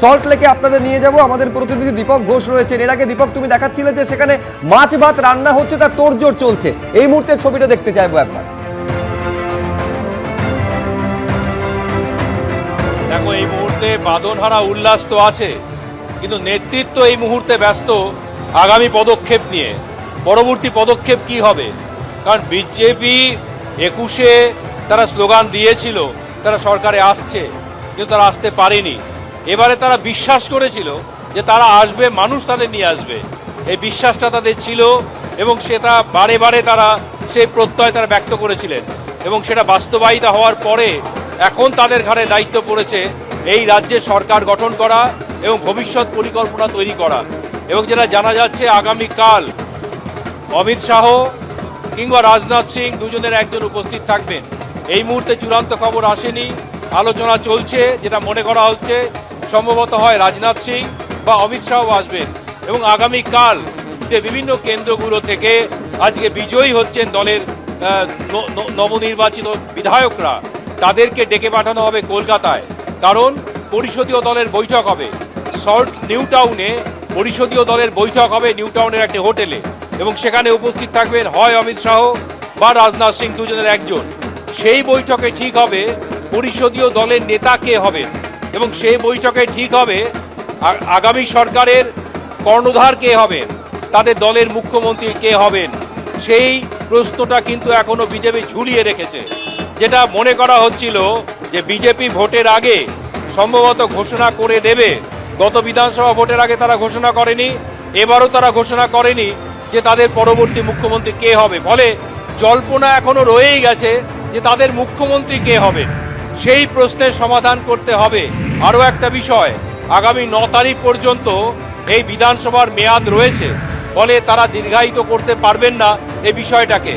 Salt লেকে আপনাদের নিয়ে যাব, আমাদের প্রতিনিধি দীপক ঘোষ রয়েছেন। এর আগে দীপক তুমি দেখাচ্ছিলে যে সেখানে মাছ ভাত রান্না হচ্ছে, তার তোড়জোড় চলছে। এই মুহূর্তে ছবিটা দেখতে চাইবো একবার। দেখো, এই মুহূর্তে বাঁধনহারা উল্লাস তো আছে, কিন্তু নেতৃত্ব এই মুহূর্তে ব্যস্ত আগামী পদক্ষেপ নিয়ে। পরবর্তী পদক্ষেপ কি হবে? কারণ বিজেপি 21-এ তারা স্লোগান দিয়েছিল তারা সরকারে আসছে, কিন্তু তারা আসতে পারেনি। এবারে তারা বিশ্বাস করেছিল যে তারা আসবে, মানুষ তাদের নিয়ে আসবে, এই বিশ্বাসটা তাদের ছিল এবং সেটা বারে বারে তারা সেই প্রত্যয় তারা ব্যক্ত করেছিলেন এবং সেটা বাস্তবায়িত হওয়ার পরে এখন তাদের ঘাড়ে দায়িত্ব পড়েছে এই রাজ্যে সরকার গঠন করা এবং ভবিষ্যৎ পরিকল্পনা তৈরি করা। এবং যেটা জানা যাচ্ছে আগামীকাল অমিত শাহ কিংবা রাজনাথ সিং দুজনের একজন উপস্থিত থাকবেন। এই মুহূর্তে চূড়ান্ত খবর আসেনি, আলোচনা চলছে। যেটা মনে করা হচ্ছে সম্ভবত হয় রাজনাথ সিং বা অমিত শাহ আসবেন এবং আগামীকাল যে বিভিন্ন কেন্দ্রগুলো থেকে আজকে বিজয়ী হচ্ছেন দলের নবনির্বাচিত বিধায়করা, তাদেরকে ডেকে পাঠানো হবে কলকাতায়। কারণ পরিষদীয় দলের বৈঠক হবে সল্ট নিউ টাউনে, পরিষদীয় দলের বৈঠক হবে নিউ টাউনের একটি হোটেলে এবং সেখানে উপস্থিত থাকবেন হয় অমিত শাহ বা রাজনাথ সিং দুজনের একজন। সেই বৈঠকে ঠিক হবে পরিষদীয় দলের নেতা কে হবেন এবং সেই বৈঠকে ঠিক হবে আগামী সরকারের কর্ণধার কে হবেন, তাদের দলের মুখ্যমন্ত্রী কে হবেন। সেই প্রশ্নটা কিন্তু এখনো বিজেপি ঝুলিয়ে রেখেছে। যেটা মনে করা হচ্ছিল যে বিজেপি ভোটের আগে সম্ভবত ঘোষণা করে দেবে, গত বিধানসভা ভোটের আগে তারা ঘোষণা করেনি, এবারও তারা ঘোষণা করেনি যে তাদের পরবর্তী মুখ্যমন্ত্রী কে হবে। ফলে জল্পনা এখনো রয়েই গেছে যে তাদের মুখ্যমন্ত্রী কে হবে। সেই প্রশ্নের সমাধান করতে হবে। আরও একটা বিষয়, আগামী 9 তারিখ পর্যন্ত এই বিধানসভার মেয়াদ রয়েছে, ফলে তারা দীর্ঘায়িত করতে পারবেন না এই বিষয়টাকে।